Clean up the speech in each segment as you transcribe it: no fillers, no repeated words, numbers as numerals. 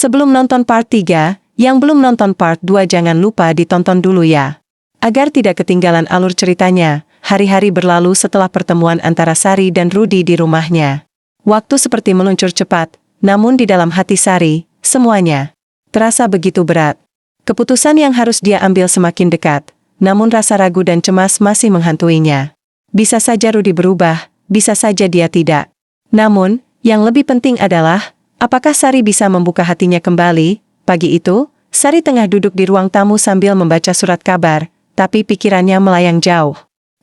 Sebelum nonton part 3, yang belum nonton part 2 jangan lupa ditonton dulu ya. Agar tidak ketinggalan alur ceritanya, hari-hari berlalu setelah pertemuan antara Sari dan Rudy di rumahnya. Waktu seperti meluncur cepat, namun di dalam hati Sari, semuanya terasa begitu berat. Keputusan yang harus dia ambil semakin dekat, namun rasa ragu dan cemas masih menghantuinya. Bisa saja Rudy berubah, bisa saja dia tidak. Namun, yang lebih penting adalah, apakah Sari bisa membuka hatinya kembali? Pagi itu, Sari tengah duduk di ruang tamu sambil membaca surat kabar, tapi pikirannya melayang jauh.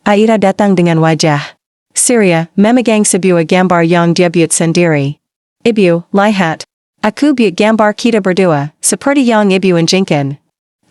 Aira datang dengan wajah Syria, memegang sebuah gambar yang dia buat sendiri. Ibu, lihat. Aku buat gambar kita berdua, seperti yang ibu inginkan.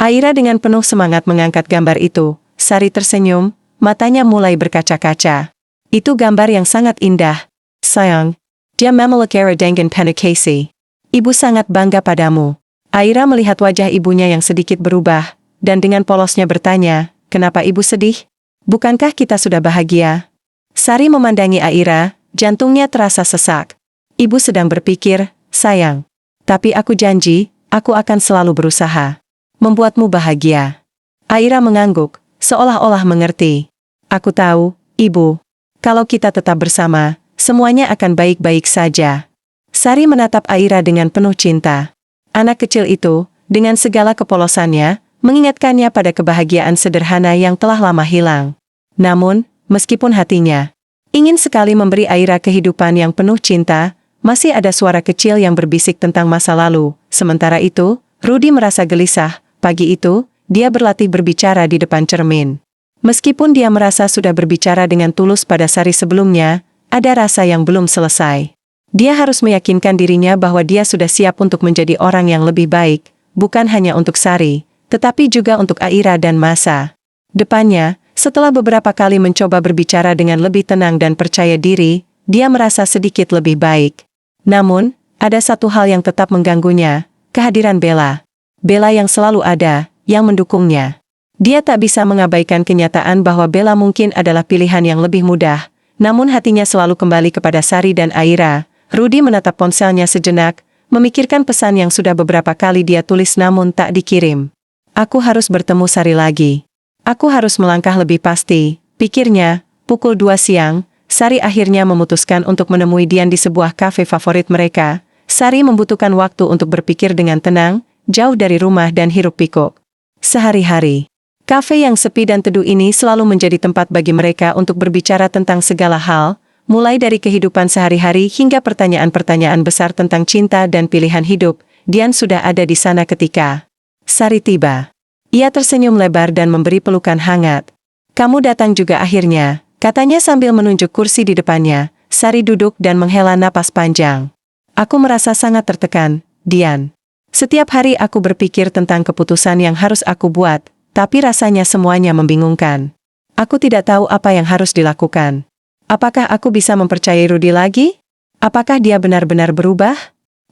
Aira dengan penuh semangat mengangkat gambar itu. Sari tersenyum, matanya mulai berkaca-kaca. Itu gambar yang sangat indah. Sayang, dia memiliki dengan penuh kasih. Ibu sangat bangga padamu. Aira melihat wajah ibunya yang sedikit berubah, dan dengan polosnya bertanya, kenapa ibu sedih? Bukankah kita sudah bahagia? Sari memandangi Aira, jantungnya terasa sesak. Ibu sedang berpikir, sayang. Tapi aku janji, aku akan selalu berusaha membuatmu bahagia. Aira mengangguk, seolah-olah mengerti. Aku tahu, ibu. Kalau kita tetap bersama, semuanya akan baik-baik saja. Sari menatap Aira dengan penuh cinta. Anak kecil itu, dengan segala kepolosannya, mengingatkannya pada kebahagiaan sederhana yang telah lama hilang. Namun, meskipun hatinya ingin sekali memberi Aira kehidupan yang penuh cinta, masih ada suara kecil yang berbisik tentang masa lalu. Sementara itu, Rudy merasa gelisah. Pagi itu, dia berlatih berbicara di depan cermin. Meskipun dia merasa sudah berbicara dengan tulus pada Sari sebelumnya, ada rasa yang belum selesai. Dia harus meyakinkan dirinya bahwa dia sudah siap untuk menjadi orang yang lebih baik, bukan hanya untuk Sari, tetapi juga untuk Aira dan Masa depannya. Setelah beberapa kali mencoba berbicara dengan lebih tenang dan percaya diri, dia merasa sedikit lebih baik. Namun, ada satu hal yang tetap mengganggunya, kehadiran Bella. Bella yang selalu ada, yang mendukungnya. Dia tak bisa mengabaikan kenyataan bahwa Bella mungkin adalah pilihan yang lebih mudah, namun hatinya selalu kembali kepada Sari dan Aira. Rudy menatap ponselnya sejenak, memikirkan pesan yang sudah beberapa kali dia tulis namun tak dikirim. Aku harus bertemu Sari lagi. Aku harus melangkah lebih pasti, pikirnya. Pukul 2 siang, Sari akhirnya memutuskan untuk menemui Dian di sebuah kafe favorit mereka. Sari membutuhkan waktu untuk berpikir dengan tenang, jauh dari rumah dan hiruk-pikuk sehari-hari. Kafe yang sepi dan teduh ini selalu menjadi tempat bagi mereka untuk berbicara tentang segala hal, mulai dari kehidupan sehari-hari hingga pertanyaan-pertanyaan besar tentang cinta dan pilihan hidup. Dian sudah ada di sana ketika Sari tiba. Ia tersenyum lebar dan memberi pelukan hangat. Kamu datang juga akhirnya, katanya sambil menunjuk kursi di depannya. Sari duduk dan menghela napas panjang. Aku merasa sangat tertekan, Dian. Setiap hari aku berpikir tentang keputusan yang harus aku buat, tapi rasanya semuanya membingungkan. Aku tidak tahu apa yang harus dilakukan. Apakah aku bisa mempercayai Rudy lagi? Apakah dia benar-benar berubah?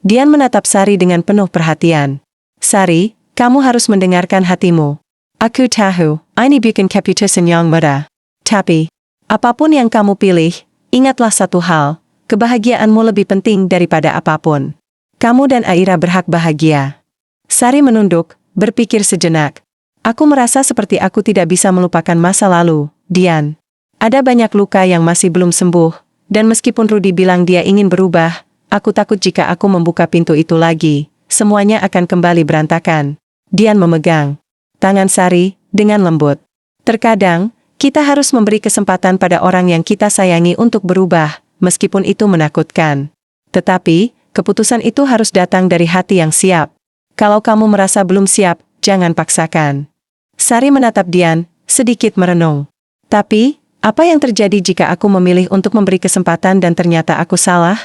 Dian menatap Sari dengan penuh perhatian. Sari, kamu harus mendengarkan hatimu. Aku tahu, ini bukan keputusan yang mudah. Tapi, apapun yang kamu pilih, ingatlah satu hal, kebahagiaanmu lebih penting daripada apapun. Kamu dan Aira berhak bahagia. Sari menunduk, berpikir sejenak. Aku merasa seperti aku tidak bisa melupakan masa lalu, Dian. Ada banyak luka yang masih belum sembuh, dan meskipun Rudy bilang dia ingin berubah, aku takut jika aku membuka pintu itu lagi, semuanya akan kembali berantakan. Dian memegang tangan Sari dengan lembut. Terkadang, kita harus memberi kesempatan pada orang yang kita sayangi untuk berubah, meskipun itu menakutkan. Tetapi, keputusan itu harus datang dari hati yang siap. Kalau kamu merasa belum siap, jangan paksakan. Sari menatap Dian, sedikit merenung. Tapi, apa yang terjadi jika aku memilih untuk memberi kesempatan dan ternyata aku salah?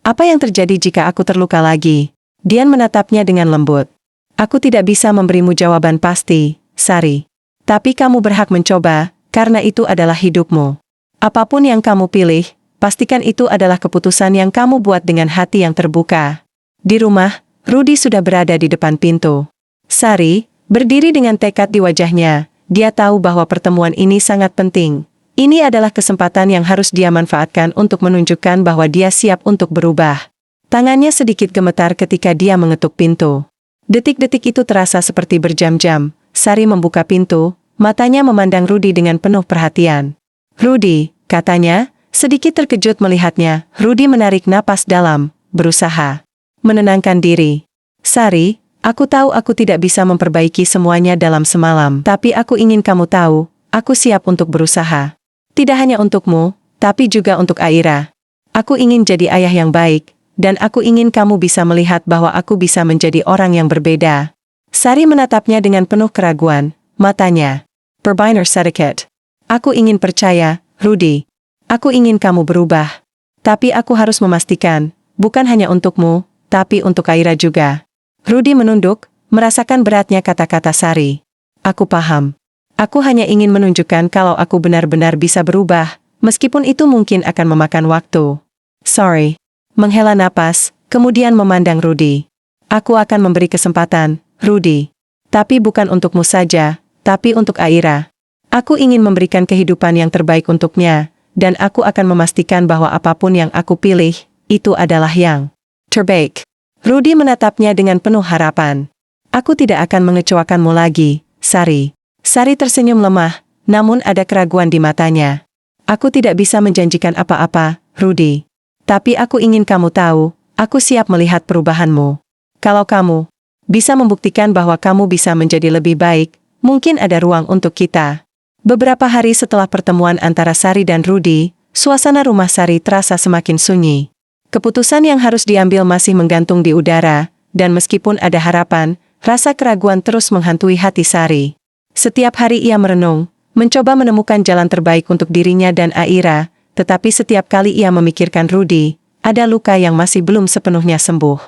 Apa yang terjadi jika aku terluka lagi? Dian menatapnya dengan lembut. Aku tidak bisa memberimu jawaban pasti, Sari. Tapi kamu berhak mencoba, karena itu adalah hidupmu. Apapun yang kamu pilih, pastikan itu adalah keputusan yang kamu buat dengan hati yang terbuka. Di rumah, Rudy sudah berada di depan pintu. Sari, berdiri dengan tekad di wajahnya, dia tahu bahwa pertemuan ini sangat penting. Ini adalah kesempatan yang harus dia manfaatkan untuk menunjukkan bahwa dia siap untuk berubah. Tangannya sedikit gemetar ketika dia mengetuk pintu. Detik-detik itu terasa seperti berjam-jam. Sari membuka pintu, matanya memandang Rudy dengan penuh perhatian. "Rudy," katanya, sedikit terkejut melihatnya. Rudy menarik napas dalam, berusaha menenangkan diri. "Sari, aku tahu aku tidak bisa memperbaiki semuanya dalam semalam. Tapi aku ingin kamu tahu, aku siap untuk berusaha. Tidak hanya untukmu, tapi juga untuk Aira. Aku ingin jadi ayah yang baik, dan aku ingin kamu bisa melihat bahwa aku bisa menjadi orang yang berbeda." Sari menatapnya dengan penuh keraguan, matanya berbinar sedikit. "Aku ingin percaya, Rudy. Aku ingin kamu berubah. Tapi aku harus memastikan, bukan hanya untukmu, tapi untuk Aira juga." Rudy menunduk, merasakan beratnya kata-kata Sari. "Aku paham. Aku hanya ingin menunjukkan kalau aku benar-benar bisa berubah, meskipun itu mungkin akan memakan waktu." "Sorry." Menghela napas, kemudian memandang Rudy. "Aku akan memberi kesempatan, Rudy. Tapi bukan untukmu saja, tapi untuk Aira. Aku ingin memberikan kehidupan yang terbaik untuknya, dan aku akan memastikan bahwa apapun yang aku pilih, itu adalah yang terbaik." Rudy menatapnya dengan penuh harapan. "Aku tidak akan mengecewakanmu lagi, Sari." Sari tersenyum lemah, namun ada keraguan di matanya. "Aku tidak bisa menjanjikan apa-apa, Rudy. Tapi aku ingin kamu tahu, aku siap melihat perubahanmu. Kalau kamu bisa membuktikan bahwa kamu bisa menjadi lebih baik, mungkin ada ruang untuk kita." Beberapa hari setelah pertemuan antara Sari dan Rudy, suasana rumah Sari terasa semakin sunyi. Keputusan yang harus diambil masih menggantung di udara, dan meskipun ada harapan, rasa keraguan terus menghantui hati Sari. Setiap hari ia merenung, mencoba menemukan jalan terbaik untuk dirinya dan Aira, tetapi setiap kali ia memikirkan Rudy, ada luka yang masih belum sepenuhnya sembuh.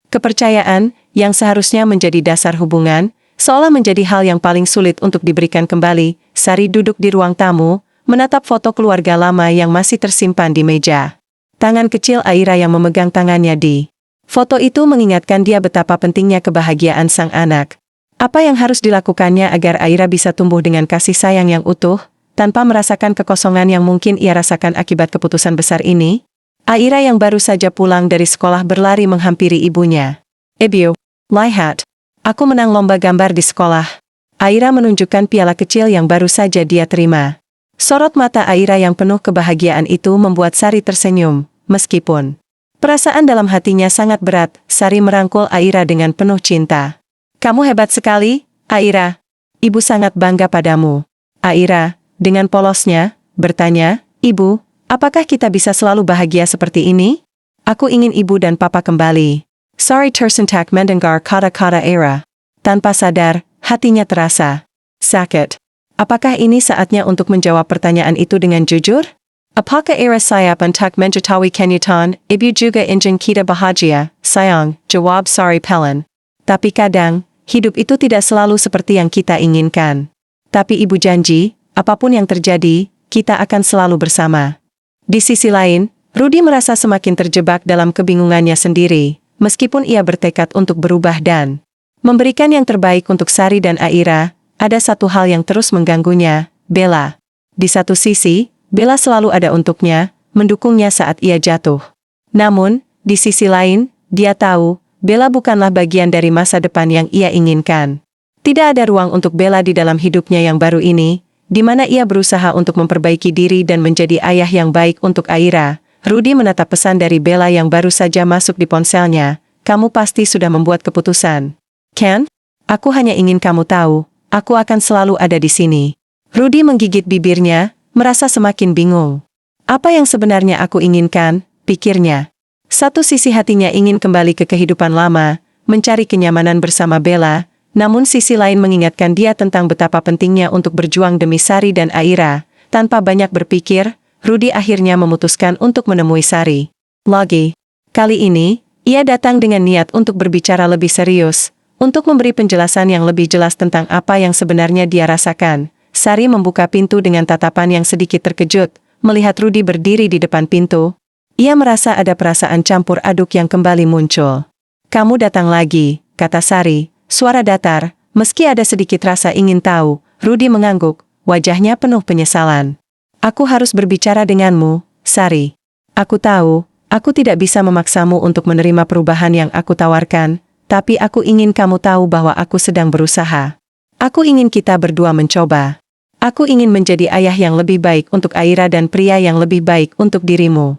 Kepercayaan, yang seharusnya menjadi dasar hubungan, seolah menjadi hal yang paling sulit untuk diberikan kembali. Sari duduk di ruang tamu, menatap foto keluarga lama yang masih tersimpan di meja. Tangan kecil Aira yang memegang tangannya di foto itu mengingatkan dia betapa pentingnya kebahagiaan sang anak. Apa yang harus dilakukannya agar Aira bisa tumbuh dengan kasih sayang yang utuh, tanpa merasakan kekosongan yang mungkin ia rasakan akibat keputusan besar ini? Aira yang baru saja pulang dari sekolah berlari menghampiri ibunya. "Ibu, lihat. Aku menang lomba gambar di sekolah." Aira menunjukkan piala kecil yang baru saja dia terima. Sorot mata Aira yang penuh kebahagiaan itu membuat Sari tersenyum, meskipun perasaan dalam hatinya sangat berat. Sari merangkul Aira dengan penuh cinta. "Kamu hebat sekali, Aira. Ibu sangat bangga padamu." Aira, dengan polosnya, bertanya, "Ibu, apakah kita bisa selalu bahagia seperti ini? Aku ingin ibu dan papa kembali." Sari tersentak mendengar kata-kata Aira. Tanpa sadar, hatinya terasa sakit. Apakah ini saatnya untuk menjawab pertanyaan itu dengan jujur? "Apakah Aira siap untuk mengetahui kenyataan, ibu juga ingin kita bahagia, sayang?" Jawab Sari pelan. "Tapi kadang, hidup itu tidak selalu seperti yang kita inginkan. Tapi ibu janji, apapun yang terjadi, kita akan selalu bersama." Di sisi lain, Rudy merasa semakin terjebak dalam kebingungannya sendiri, meskipun ia bertekad untuk berubah dan memberikan yang terbaik untuk Sari dan Aira. Ada satu hal yang terus mengganggunya, Bella. Di satu sisi, Bella selalu ada untuknya, mendukungnya saat ia jatuh. Namun, di sisi lain, dia tahu, Bella bukanlah bagian dari masa depan yang ia inginkan. Tidak ada ruang untuk Bella di dalam hidupnya yang baru ini, di mana ia berusaha untuk memperbaiki diri dan menjadi ayah yang baik untuk Aira. Rudy menatap pesan dari Bella yang baru saja masuk di ponselnya. "Kamu pasti sudah membuat keputusan, Ken? Aku hanya ingin kamu tahu, aku akan selalu ada di sini." Rudy menggigit bibirnya, merasa semakin bingung. Apa yang sebenarnya aku inginkan, pikirnya. Satu sisi hatinya ingin kembali ke kehidupan lama, mencari kenyamanan bersama Bella, namun sisi lain mengingatkan dia tentang betapa pentingnya untuk berjuang demi Sari dan Aira. Tanpa banyak berpikir, Rudy akhirnya memutuskan untuk menemui Sari lagi. Kali ini, ia datang dengan niat untuk berbicara lebih serius, untuk memberi penjelasan yang lebih jelas tentang apa yang sebenarnya dia rasakan. Sari membuka pintu dengan tatapan yang sedikit terkejut, melihat Rudy berdiri di depan pintu. Ia merasa ada perasaan campur aduk yang kembali muncul. "Kamu datang lagi," kata Sari, suara datar, meski ada sedikit rasa ingin tahu. Rudy mengangguk, wajahnya penuh penyesalan. "Aku harus berbicara denganmu, Sari. Aku tahu, Aku tidak bisa memaksamu untuk menerima perubahan yang aku tawarkan, tapi aku ingin kamu tahu bahwa aku sedang berusaha. Aku ingin kita berdua mencoba. Aku ingin menjadi ayah yang lebih baik untuk Aira dan pria yang lebih baik untuk dirimu.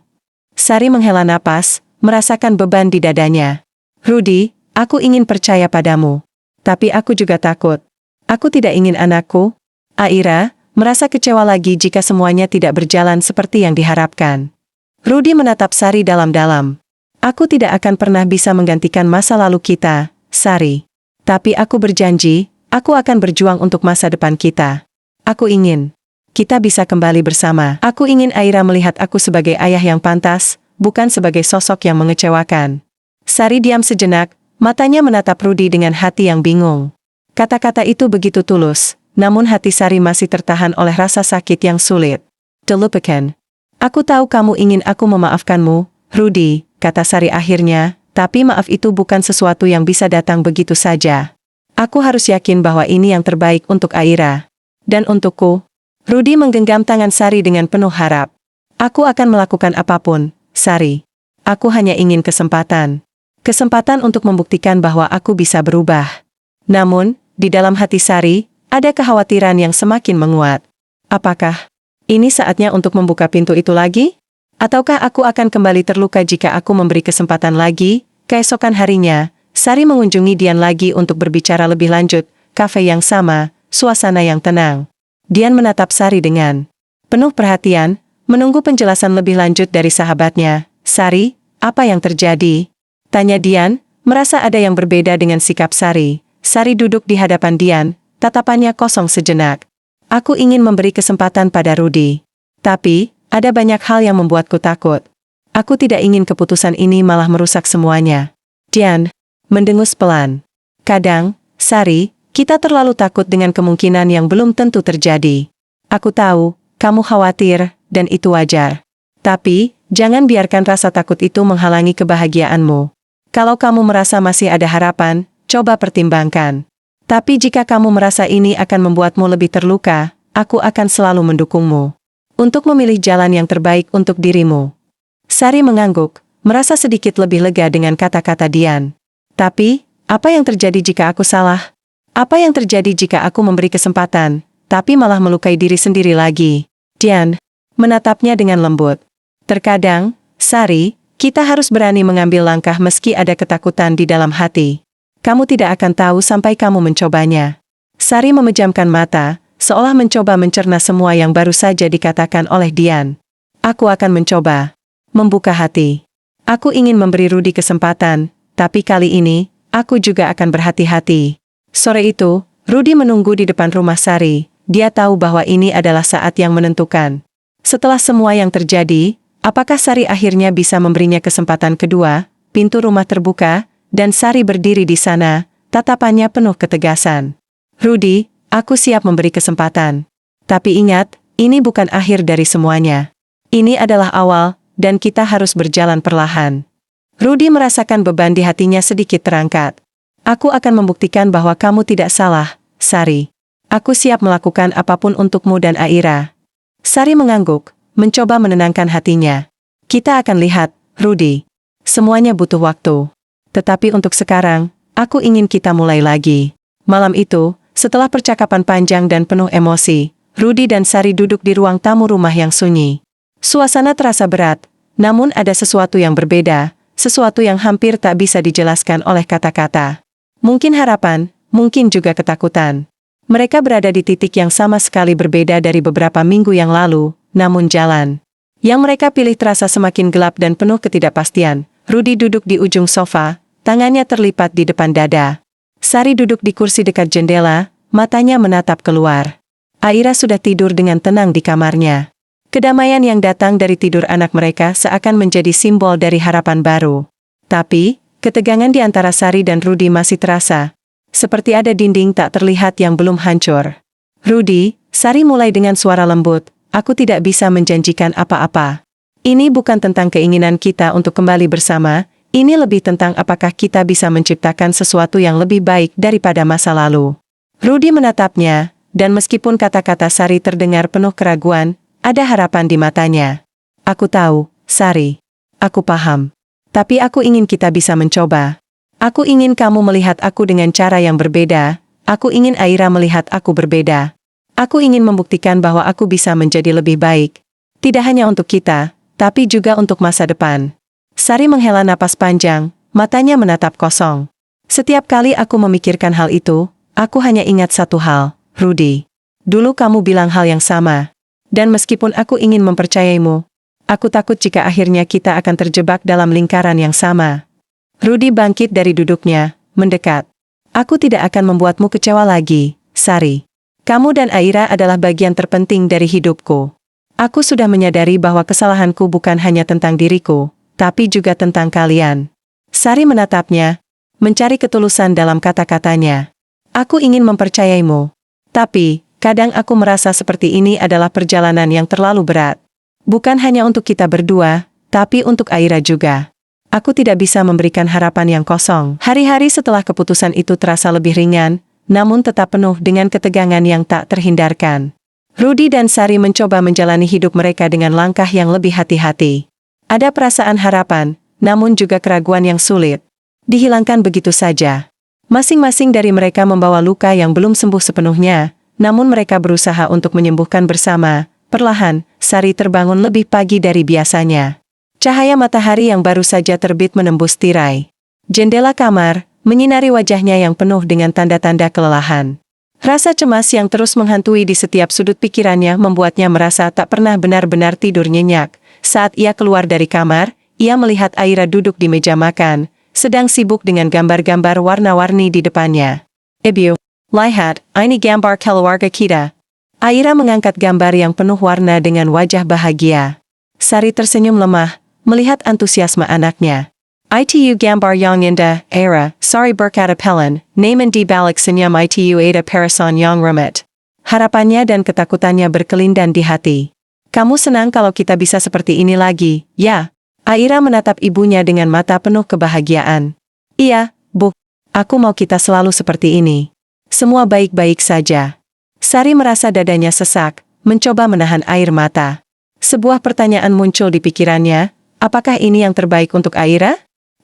Sari menghela napas, merasakan beban di dadanya. Rudy, aku ingin percaya padamu. Tapi aku juga takut. Aku tidak ingin anakku. Aira merasa kecewa lagi jika semuanya tidak berjalan seperti yang diharapkan. Rudy menatap Sari dalam-dalam. Aku tidak akan pernah bisa menggantikan masa lalu kita, Sari. Tapi aku berjanji, aku akan berjuang untuk masa depan kita. Aku ingin kita bisa kembali bersama. Aku ingin Aira melihat aku sebagai ayah yang pantas, bukan sebagai sosok yang mengecewakan. Sari diam sejenak, matanya menatap Rudy dengan hati yang bingung. Kata-kata itu begitu tulus, namun hati Sari masih tertahan oleh rasa sakit yang sulit. Dilupakan. Aku tahu kamu ingin aku memaafkanmu, Rudy, kata Sari akhirnya, tapi maaf itu bukan sesuatu yang bisa datang begitu saja. Aku harus yakin bahwa ini yang terbaik untuk Aira. Dan untukku. Rudy menggenggam tangan Sari dengan penuh harap. Aku akan melakukan apapun, Sari. Aku hanya ingin kesempatan. Kesempatan untuk membuktikan bahwa aku bisa berubah. Namun, di dalam hati Sari, ada kekhawatiran yang semakin menguat. Apakah ini saatnya untuk membuka pintu itu lagi? Ataukah aku akan kembali terluka jika aku memberi kesempatan lagi? Keesokan harinya, Sari mengunjungi Dian lagi untuk berbicara lebih lanjut, kafe yang sama, suasana yang tenang. Dian menatap Sari dengan penuh perhatian, menunggu penjelasan lebih lanjut dari sahabatnya. Sari, apa yang terjadi? Tanya Dian, merasa ada yang berbeda dengan sikap Sari. Sari duduk di hadapan Dian, tatapannya kosong sejenak. Aku ingin memberi kesempatan pada Rudy. Tapi, ada banyak hal yang membuatku takut. Aku tidak ingin keputusan ini malah merusak semuanya. Dian mendengus pelan. Kadang, Sari, kita terlalu takut dengan kemungkinan yang belum tentu terjadi. Aku tahu, kamu khawatir, dan itu wajar. Tapi, jangan biarkan rasa takut itu menghalangi kebahagiaanmu. Kalau kamu merasa masih ada harapan, coba pertimbangkan. Tapi jika kamu merasa ini akan membuatmu lebih terluka, aku akan selalu mendukungmu. Untuk memilih jalan yang terbaik untuk dirimu. Sari mengangguk, merasa sedikit lebih lega dengan kata-kata Dian. Tapi, apa yang terjadi jika aku salah? Apa yang terjadi jika aku memberi kesempatan, tapi malah melukai diri sendiri lagi? Dian menatapnya dengan lembut. Terkadang, Sari, kita harus berani mengambil langkah meski ada ketakutan di dalam hati. Kamu tidak akan tahu sampai kamu mencobanya. Sari memejamkan mata, seolah mencoba mencerna semua yang baru saja dikatakan oleh Dian. Aku akan mencoba membuka hati. Aku ingin memberi Rudy kesempatan, tapi kali ini, aku juga akan berhati-hati. Sore itu, Rudy menunggu di depan rumah Sari. Dia tahu bahwa ini adalah saat yang menentukan. Setelah semua yang terjadi, apakah Sari akhirnya bisa memberinya kesempatan kedua? Pintu rumah terbuka, dan Sari berdiri di sana, tatapannya penuh ketegasan. Rudy, aku siap memberi kesempatan. Tapi ingat, ini bukan akhir dari semuanya. Ini adalah awal, dan kita harus berjalan perlahan. Rudy merasakan beban di hatinya sedikit terangkat. Aku akan membuktikan bahwa kamu tidak salah, Sari. Aku siap melakukan apapun untukmu dan Aira. Sari mengangguk, mencoba menenangkan hatinya. Kita akan lihat, Rudy. Semuanya butuh waktu. Tetapi untuk sekarang, aku ingin kita mulai lagi. Malam itu, setelah percakapan panjang dan penuh emosi, Rudy dan Sari duduk di ruang tamu rumah yang sunyi. Suasana terasa berat, namun ada sesuatu yang berbeda, sesuatu yang hampir tak bisa dijelaskan oleh kata-kata. Mungkin harapan, mungkin juga ketakutan. Mereka berada di titik yang sama sekali berbeda dari beberapa minggu yang lalu, namun jalan yang mereka pilih terasa semakin gelap dan penuh ketidakpastian. Rudy duduk di ujung sofa, tangannya terlipat di depan dada. Sari duduk di kursi dekat jendela, matanya menatap keluar. Aira sudah tidur dengan tenang di kamarnya. Kedamaian yang datang dari tidur anak mereka seakan menjadi simbol dari harapan baru. Tapi, ketegangan di antara Sari dan Rudy masih terasa. Seperti ada dinding tak terlihat yang belum hancur. Rudy, Sari mulai dengan suara lembut, aku tidak bisa menjanjikan apa-apa. Ini bukan tentang keinginan kita untuk kembali bersama, ini lebih tentang apakah kita bisa menciptakan sesuatu yang lebih baik daripada masa lalu. Rudy menatapnya, dan meskipun kata-kata Sari terdengar penuh keraguan, ada harapan di matanya. Aku tahu, Sari. aku paham. Tapi aku ingin kita bisa mencoba. Aku ingin kamu melihat aku dengan cara yang berbeda. Aku ingin Aira melihat aku berbeda. Aku ingin membuktikan bahwa aku bisa menjadi lebih baik. Tidak hanya untuk kita, tapi juga untuk masa depan. Sari menghela napas panjang, matanya menatap kosong. Setiap kali aku memikirkan hal itu, aku hanya ingat satu hal, Rudy. Dulu kamu bilang hal yang sama. Dan meskipun aku ingin mempercayaimu, aku takut jika akhirnya kita akan terjebak dalam lingkaran yang sama. Rudy bangkit dari duduknya, mendekat. Aku tidak akan membuatmu kecewa lagi, Sari. Kamu dan Aira adalah bagian terpenting dari hidupku. Aku sudah menyadari bahwa kesalahanku bukan hanya tentang diriku, tapi juga tentang kalian. Sari menatapnya, mencari ketulusan dalam kata-katanya. Aku ingin mempercayaimu. Tapi, kadang aku merasa seperti ini adalah perjalanan yang terlalu berat. Bukan hanya untuk kita berdua, tapi untuk Aira juga. Aku tidak bisa memberikan harapan yang kosong. Hari-hari setelah keputusan itu terasa lebih ringan, namun tetap penuh dengan ketegangan yang tak terhindarkan. Rudy dan Sari mencoba menjalani hidup mereka dengan langkah yang lebih hati-hati. Ada perasaan harapan, namun juga keraguan yang sulit dihilangkan begitu saja. Masing-masing dari mereka membawa luka yang belum sembuh sepenuhnya, namun mereka berusaha untuk menyembuhkan bersama. Perlahan, Sari terbangun lebih pagi dari biasanya. Cahaya matahari yang baru saja terbit menembus tirai jendela kamar, menyinari wajahnya yang penuh dengan tanda-tanda kelelahan. Rasa cemas yang terus menghantui di setiap sudut pikirannya membuatnya merasa tak pernah benar-benar tidur nyenyak. Saat ia keluar dari kamar, ia melihat Aira duduk di meja makan, sedang sibuk dengan gambar-gambar warna-warni di depannya. Ibu, lihat, ini gambar keluarga kita. Aira mengangkat gambar yang penuh warna dengan wajah bahagia. Sari tersenyum lemah, melihat antusiasme anaknya. Itu gambar yang indah, Aira, Sari berkata pelan, namun di balik senyum itu ada perasaan yang rumit. Harapannya dan ketakutannya berkelindan di hati. Kamu senang kalau kita bisa seperti ini lagi, ya? Aira menatap ibunya dengan mata penuh kebahagiaan. Iya, Bu. Aku mau kita selalu seperti ini. Semua baik-baik saja. Sari merasa dadanya sesak, mencoba menahan air mata. Sebuah pertanyaan muncul di pikirannya, apakah ini yang terbaik untuk Aira?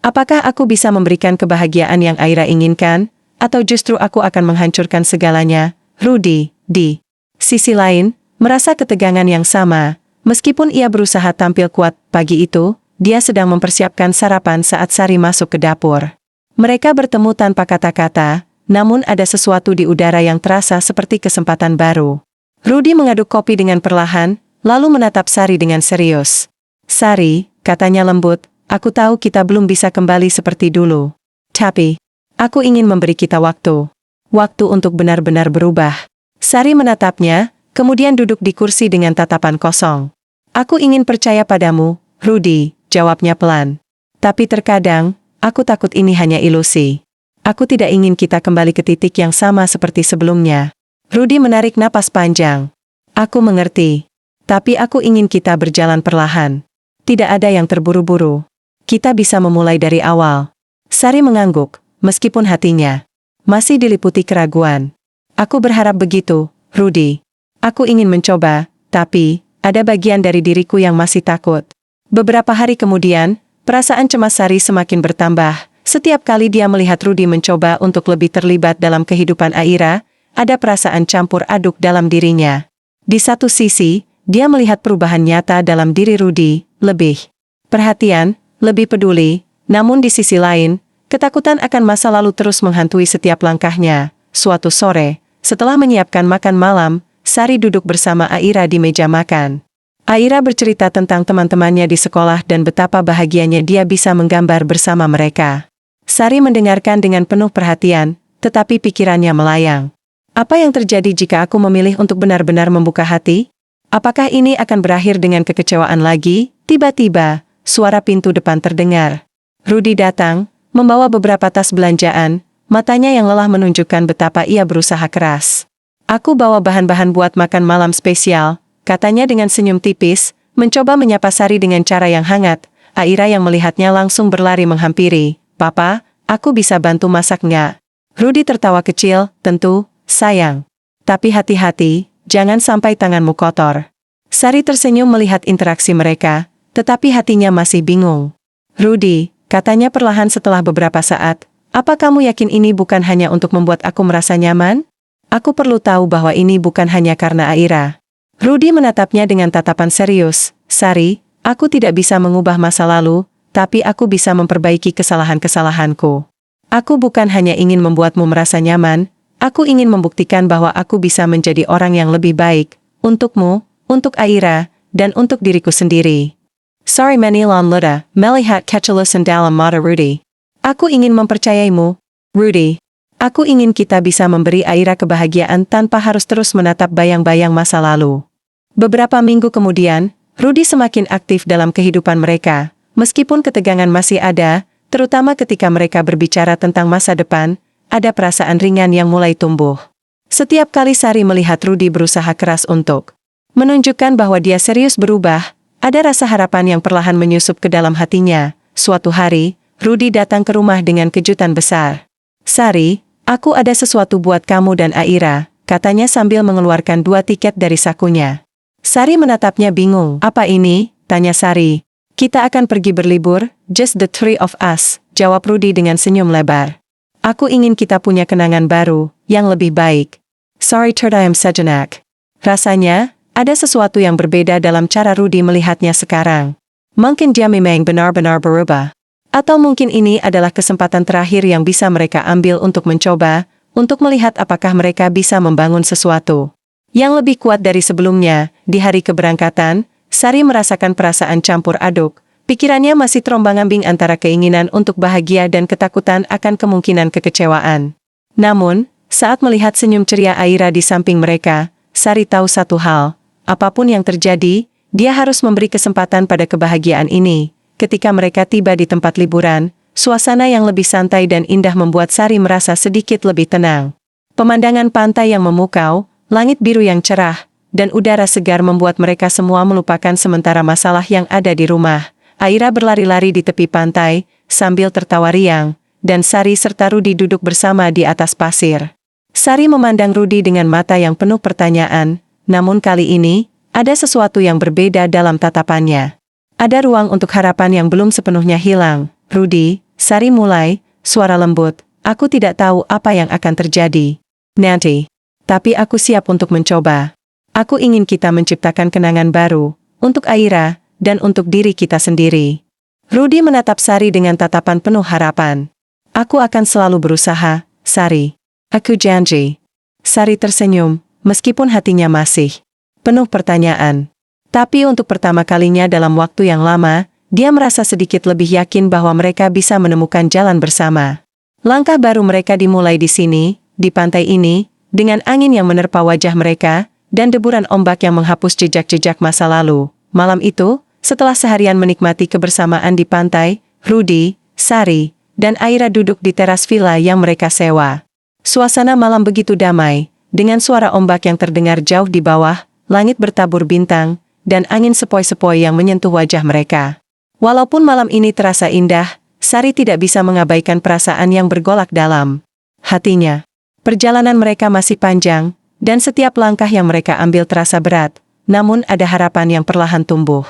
Apakah aku bisa memberikan kebahagiaan yang Aira inginkan, atau justru aku akan menghancurkan segalanya? Rudy, di sisi lain, merasa ketegangan yang sama. Meskipun ia berusaha tampil kuat pagi itu, dia sedang mempersiapkan sarapan saat Sari masuk ke dapur. Mereka bertemu tanpa kata-kata, namun ada sesuatu di udara yang terasa seperti kesempatan baru. Rudy mengaduk kopi dengan perlahan, lalu menatap Sari dengan serius. Sari, katanya lembut, aku tahu kita belum bisa kembali seperti dulu. Tapi, aku ingin memberi kita waktu. Waktu untuk benar-benar berubah. Sari menatapnya, kemudian duduk di kursi dengan tatapan kosong. Aku ingin percaya padamu, Rudy, jawabnya pelan. Tapi terkadang, aku takut ini hanya ilusi. Aku tidak ingin kita kembali ke titik yang sama seperti sebelumnya. Rudy menarik napas panjang. Aku mengerti. Tapi aku ingin kita berjalan perlahan. Tidak ada yang terburu-buru. Kita bisa memulai dari awal. Sari mengangguk, meskipun hatinya masih diliputi keraguan. Aku berharap begitu, Rudy. Aku ingin mencoba, tapi ada bagian dari diriku yang masih takut. Beberapa hari kemudian, perasaan cemas Sari semakin bertambah. Setiap kali dia melihat Rudy mencoba untuk lebih terlibat dalam kehidupan Aira, ada perasaan campur aduk dalam dirinya. Di satu sisi, dia melihat perubahan nyata dalam diri Rudy, lebih perhatian, lebih peduli, namun di sisi lain, ketakutan akan masa lalu terus menghantui setiap langkahnya. Suatu sore, setelah menyiapkan makan malam, Sari duduk bersama Aira di meja makan. Aira bercerita tentang teman-temannya di sekolah dan betapa bahagianya dia bisa menggambar bersama mereka. Sari mendengarkan dengan penuh perhatian, tetapi pikirannya melayang. Apa yang terjadi jika aku memilih untuk benar-benar membuka hati? Apakah ini akan berakhir dengan kekecewaan lagi? Tiba-tiba, suara pintu depan terdengar. Rudy datang, membawa beberapa tas belanjaan, matanya yang lelah menunjukkan betapa ia berusaha keras. Aku bawa bahan-bahan buat makan malam spesial, katanya dengan senyum tipis, mencoba menyapa Sari dengan cara yang hangat. Aira yang melihatnya langsung berlari menghampiri. Papa, aku bisa bantu masak nggak? Rudy tertawa kecil, tentu, sayang. Tapi hati-hati, jangan sampai tanganmu kotor. Sari tersenyum melihat interaksi mereka. tetapi hatinya masih bingung. Rudy, katanya perlahan setelah beberapa saat, apa kamu yakin ini bukan hanya untuk membuat aku merasa nyaman? Aku perlu tahu bahwa ini bukan hanya karena Aira. Rudy menatapnya dengan tatapan serius. Sari, aku tidak bisa mengubah masa lalu, tapi aku bisa memperbaiki kesalahan-kesalahanku. Aku bukan hanya ingin membuatmu merasa nyaman, aku ingin membuktikan bahwa aku bisa menjadi orang yang lebih baik, untukmu, untuk Aira, dan untuk diriku sendiri. Sorry Manilan Luda, melihat kecelasan dalam mata Rudy. Aku ingin mempercayaimu, Rudy. Aku ingin kita bisa memberi Aira kebahagiaan tanpa harus terus menatap bayang-bayang masa lalu. Beberapa minggu kemudian, Rudy semakin aktif dalam kehidupan mereka, meskipun ketegangan masih ada, terutama ketika mereka berbicara tentang masa depan, ada perasaan ringan yang mulai tumbuh. Setiap kali Sari melihat Rudy berusaha keras untuk menunjukkan bahwa dia serius berubah, ada rasa harapan yang perlahan menyusup ke dalam hatinya. Suatu hari, Rudy datang ke rumah dengan kejutan besar. Sari, aku ada sesuatu buat kamu dan Aira, katanya sambil mengeluarkan 2 tiket dari sakunya. Sari menatapnya bingung. Apa ini? Tanya Sari. Kita akan pergi berlibur, just the three of us, jawab Rudy dengan senyum lebar. Aku ingin kita punya kenangan baru, yang lebih baik. Sorry terdiam sejenak. Rasanya, ada sesuatu yang berbeda dalam cara Rudy melihatnya sekarang. Mungkin dia memang benar-benar berubah. Atau mungkin ini adalah kesempatan terakhir yang bisa mereka ambil untuk mencoba, untuk melihat apakah mereka bisa membangun sesuatu yang lebih kuat dari sebelumnya. Di hari keberangkatan, Sari merasakan perasaan campur aduk. Pikirannya masih terombang-ambing antara keinginan untuk bahagia dan ketakutan akan kemungkinan kekecewaan. Namun, saat melihat senyum ceria Aira di samping mereka, Sari tahu satu hal. Apapun yang terjadi, dia harus memberi kesempatan pada kebahagiaan ini. Ketika mereka tiba di tempat liburan, suasana yang lebih santai dan indah membuat Sari merasa sedikit lebih tenang. Pemandangan pantai yang memukau, langit biru yang cerah, dan udara segar membuat mereka semua melupakan sementara masalah yang ada di rumah. Aira berlari-lari di tepi pantai, sambil tertawa riang, dan Sari serta Rudy duduk bersama di atas pasir. Sari memandang Rudy dengan mata yang penuh pertanyaan, namun kali ini, ada sesuatu yang berbeda dalam tatapannya. Ada ruang untuk harapan yang belum sepenuhnya hilang. Rudy, Sari mulai, suara lembut, aku tidak tahu apa yang akan terjadi nanti. Tapi aku siap untuk mencoba. Aku ingin kita menciptakan kenangan baru, untuk Aira, dan untuk diri kita sendiri. Rudy menatap Sari dengan tatapan penuh harapan. Aku akan selalu berusaha, Sari. Aku janji. Sari tersenyum, meskipun hatinya masih penuh pertanyaan. Tapi untuk pertama kalinya dalam waktu yang lama, dia merasa sedikit lebih yakin bahwa mereka bisa menemukan jalan bersama. Langkah baru mereka dimulai di sini, di pantai ini, dengan angin yang menerpa wajah mereka, dan deburan ombak yang menghapus jejak-jejak masa lalu. Malam itu, setelah seharian menikmati kebersamaan di pantai, Rudy, Sari, dan Aira duduk di teras villa yang mereka sewa. Suasana malam begitu damai, dengan suara ombak yang terdengar jauh di bawah, langit bertabur bintang, dan angin sepoi-sepoi yang menyentuh wajah mereka. Walaupun malam ini terasa indah, Sari tidak bisa mengabaikan perasaan yang bergolak dalam hatinya. Perjalanan mereka masih panjang, dan setiap langkah yang mereka ambil terasa berat, namun ada harapan yang perlahan tumbuh.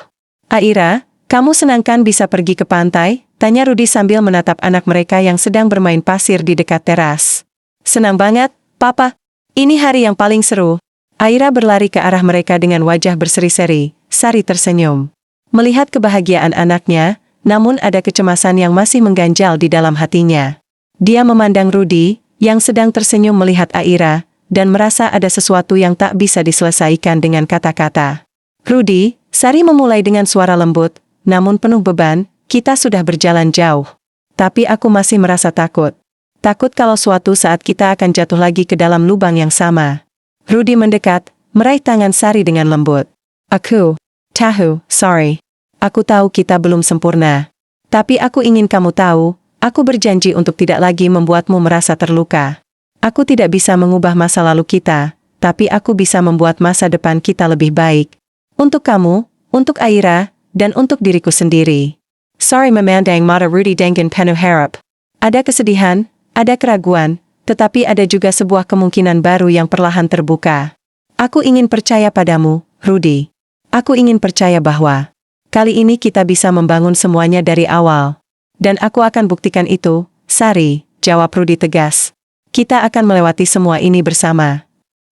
Aira, kamu senang kan bisa pergi ke pantai? Tanya Rudy sambil menatap anak mereka yang sedang bermain pasir di dekat teras. Senang banget, Papa. Ini hari yang paling seru. Aira berlari ke arah mereka dengan wajah berseri-seri. Sari tersenyum. Melihat kebahagiaan anaknya, namun ada kecemasan yang masih mengganjal di dalam hatinya. Dia memandang Rudy, yang sedang tersenyum melihat Aira, dan merasa ada sesuatu yang tak bisa diselesaikan dengan kata-kata. Rudy, Sari memulai dengan suara lembut, namun penuh beban, kita sudah berjalan jauh. Tapi aku masih merasa takut. Takut kalau suatu saat kita akan jatuh lagi ke dalam lubang yang sama. Rudy mendekat, meraih tangan Sari dengan lembut. Aku tahu, sorry. Aku tahu kita belum sempurna. Tapi aku ingin kamu tahu, aku berjanji untuk tidak lagi membuatmu merasa terluka. Aku tidak bisa mengubah masa lalu kita, tapi aku bisa membuat masa depan kita lebih baik. Untuk kamu, untuk Aira, dan untuk diriku sendiri. Sorry memandang mata Rudy dengan penuh harap. Ada kesedihan, ada keraguan, tetapi ada juga sebuah kemungkinan baru yang perlahan terbuka. Aku ingin percaya padamu, Rudy. Aku ingin percaya bahwa Kali ini kita bisa membangun semuanya dari awal. Dan aku akan buktikan itu, Sari, jawab Rudy tegas. Kita akan melewati semua ini bersama.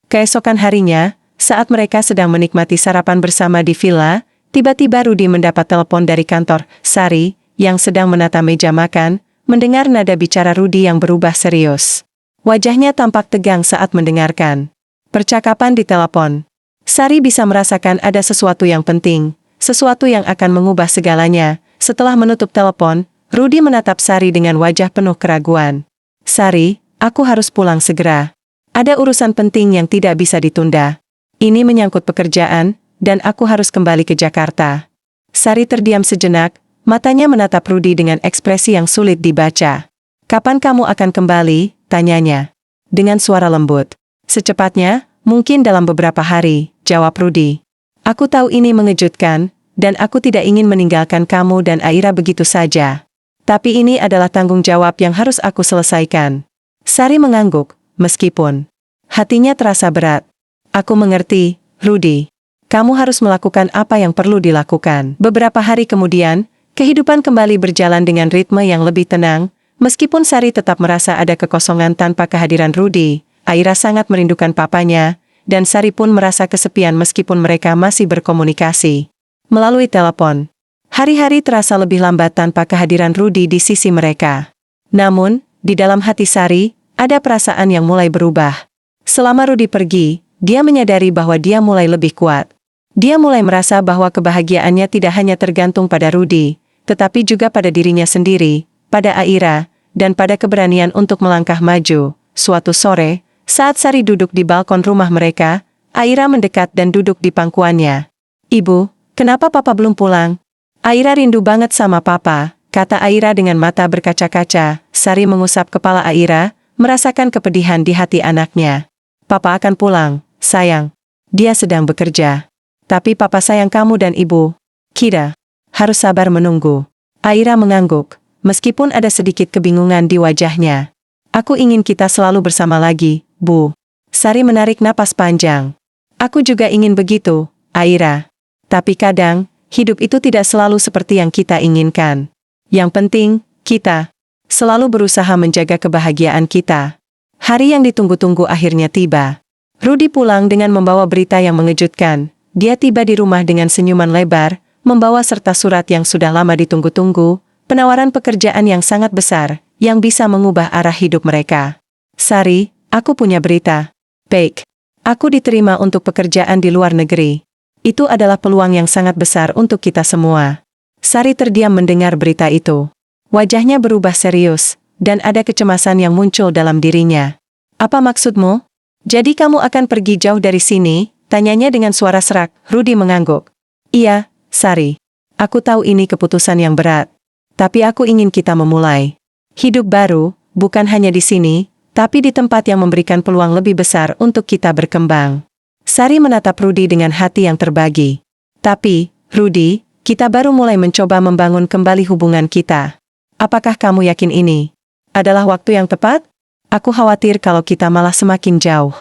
Keesokan harinya, saat mereka sedang menikmati sarapan bersama di villa, tiba-tiba Rudy mendapat telepon dari kantor. Sari, yang sedang menata meja makan, mendengar nada bicara Rudy yang berubah serius. Wajahnya tampak tegang saat mendengarkan percakapan di telepon. Sari bisa merasakan ada sesuatu yang penting, sesuatu yang akan mengubah segalanya. Setelah menutup telepon, Rudy menatap Sari dengan wajah penuh keraguan. Sari, aku harus pulang segera. Ada urusan penting yang tidak bisa ditunda. Ini menyangkut pekerjaan, dan aku harus kembali ke Jakarta. Sari terdiam sejenak, matanya menatap Rudy dengan ekspresi yang sulit dibaca. Kapan kamu akan kembali? Tanyanya. Dengan suara lembut. Secepatnya, mungkin dalam beberapa hari, jawab Rudy. Aku tahu ini mengejutkan, dan aku tidak ingin meninggalkan kamu dan Aira begitu saja. Tapi ini adalah tanggung jawab yang harus aku selesaikan. Sari mengangguk, meskipun hatinya terasa berat. Aku mengerti, Rudy. Kamu harus melakukan apa yang perlu dilakukan. Beberapa hari kemudian, kehidupan kembali berjalan dengan ritme yang lebih tenang, meskipun Sari tetap merasa ada kekosongan tanpa kehadiran Rudy. Aira sangat merindukan papanya, dan Sari pun merasa kesepian meskipun mereka masih berkomunikasi melalui telepon. Hari-hari terasa lebih lambat tanpa kehadiran Rudy di sisi mereka. Namun, di dalam hati Sari, ada perasaan yang mulai berubah. Selama Rudy pergi, dia menyadari bahwa dia mulai lebih kuat. Dia mulai merasa bahwa kebahagiaannya tidak hanya tergantung pada Rudy, tetapi juga pada dirinya sendiri, pada Aira, dan pada keberanian untuk melangkah maju. Suatu sore, saat Sari duduk di balkon rumah mereka, Aira mendekat dan duduk di pangkuannya. Ibu, kenapa papa belum pulang? Aira rindu banget sama papa, kata Aira dengan mata berkaca-kaca. Sari mengusap kepala Aira, merasakan kepedihan di hati anaknya. Papa akan pulang, sayang. Dia sedang bekerja. Tapi papa sayang kamu dan ibu. Kira, harus sabar menunggu. Aira mengangguk, meskipun ada sedikit kebingungan di wajahnya. Aku ingin kita selalu bersama lagi, Bu. Sari menarik napas panjang. Aku juga ingin begitu, Aira. Tapi kadang, hidup itu tidak selalu seperti yang kita inginkan. Yang penting, kita selalu berusaha menjaga kebahagiaan kita. Hari yang ditunggu-tunggu akhirnya tiba. Rudy pulang dengan membawa berita yang mengejutkan. Dia tiba di rumah dengan senyuman lebar, membawa serta surat yang sudah lama ditunggu-tunggu, penawaran pekerjaan yang sangat besar, yang bisa mengubah arah hidup mereka. Sari, aku punya berita. Baik. Aku diterima untuk pekerjaan di luar negeri. Itu adalah peluang yang sangat besar untuk kita semua. Sari terdiam mendengar berita itu. Wajahnya berubah serius, dan ada kecemasan yang muncul dalam dirinya. Apa maksudmu? Jadi kamu akan pergi jauh dari sini? Tanyanya dengan suara serak. Rudy mengangguk. Iya, Sari. Aku tahu ini keputusan yang berat. Tapi aku ingin kita memulai hidup baru, bukan hanya di sini, tapi di tempat yang memberikan peluang lebih besar untuk kita berkembang. Sari menatap Rudy dengan hati yang terbagi. Tapi, Rudy, kita baru mulai mencoba membangun kembali hubungan kita. Apakah kamu yakin ini adalah waktu yang tepat? Aku khawatir kalau kita malah semakin jauh.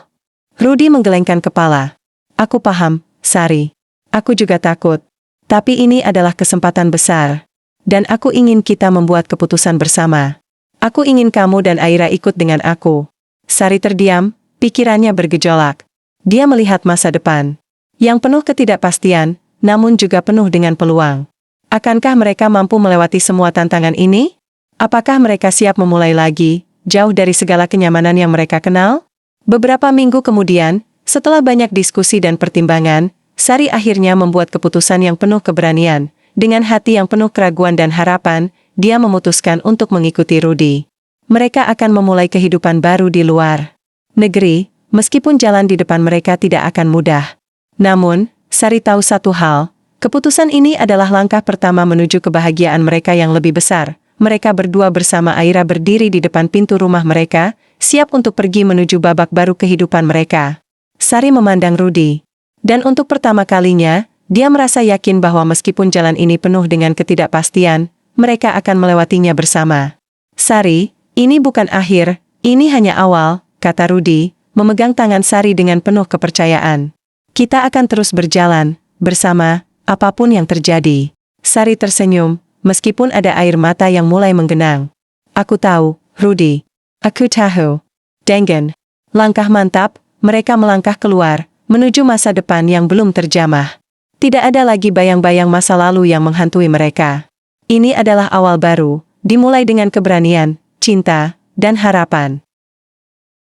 Rudy menggelengkan kepala. Aku paham, Sari. Aku juga takut. Tapi ini adalah kesempatan besar. Dan aku ingin kita membuat keputusan bersama. Aku ingin kamu dan Aira ikut dengan aku. Sari terdiam, pikirannya bergejolak. Dia melihat masa depan yang penuh ketidakpastian, namun juga penuh dengan peluang. Akankah mereka mampu melewati semua tantangan ini? Apakah mereka siap memulai lagi, jauh dari segala kenyamanan yang mereka kenal? Beberapa minggu kemudian, setelah banyak diskusi dan pertimbangan, Sari akhirnya membuat keputusan yang penuh keberanian. Dengan hati yang penuh keraguan dan harapan, dia memutuskan untuk mengikuti Rudy. Mereka akan memulai kehidupan baru di luar negeri, meskipun jalan di depan mereka tidak akan mudah. Namun, Sari tahu satu hal, keputusan ini adalah langkah pertama menuju kebahagiaan mereka yang lebih besar. Mereka berdua bersama Aira berdiri di depan pintu rumah mereka, siap untuk pergi menuju babak baru kehidupan mereka. Sari memandang Rudy. Dan untuk pertama kalinya, dia merasa yakin bahwa meskipun jalan ini penuh dengan ketidakpastian, mereka akan melewatinya bersama. Sari, ini bukan akhir, ini hanya awal, kata Rudy, memegang tangan Sari dengan penuh kepercayaan. Kita akan terus berjalan, bersama, apapun yang terjadi. Sari tersenyum, meskipun ada air mata yang mulai menggenang. Aku tahu, Rudy. Aku tahu. Dengan langkah mantap, mereka melangkah keluar, menuju masa depan yang belum terjamah. Tidak ada lagi bayang-bayang masa lalu yang menghantui mereka. Ini adalah awal baru, dimulai dengan keberanian, cinta, dan harapan.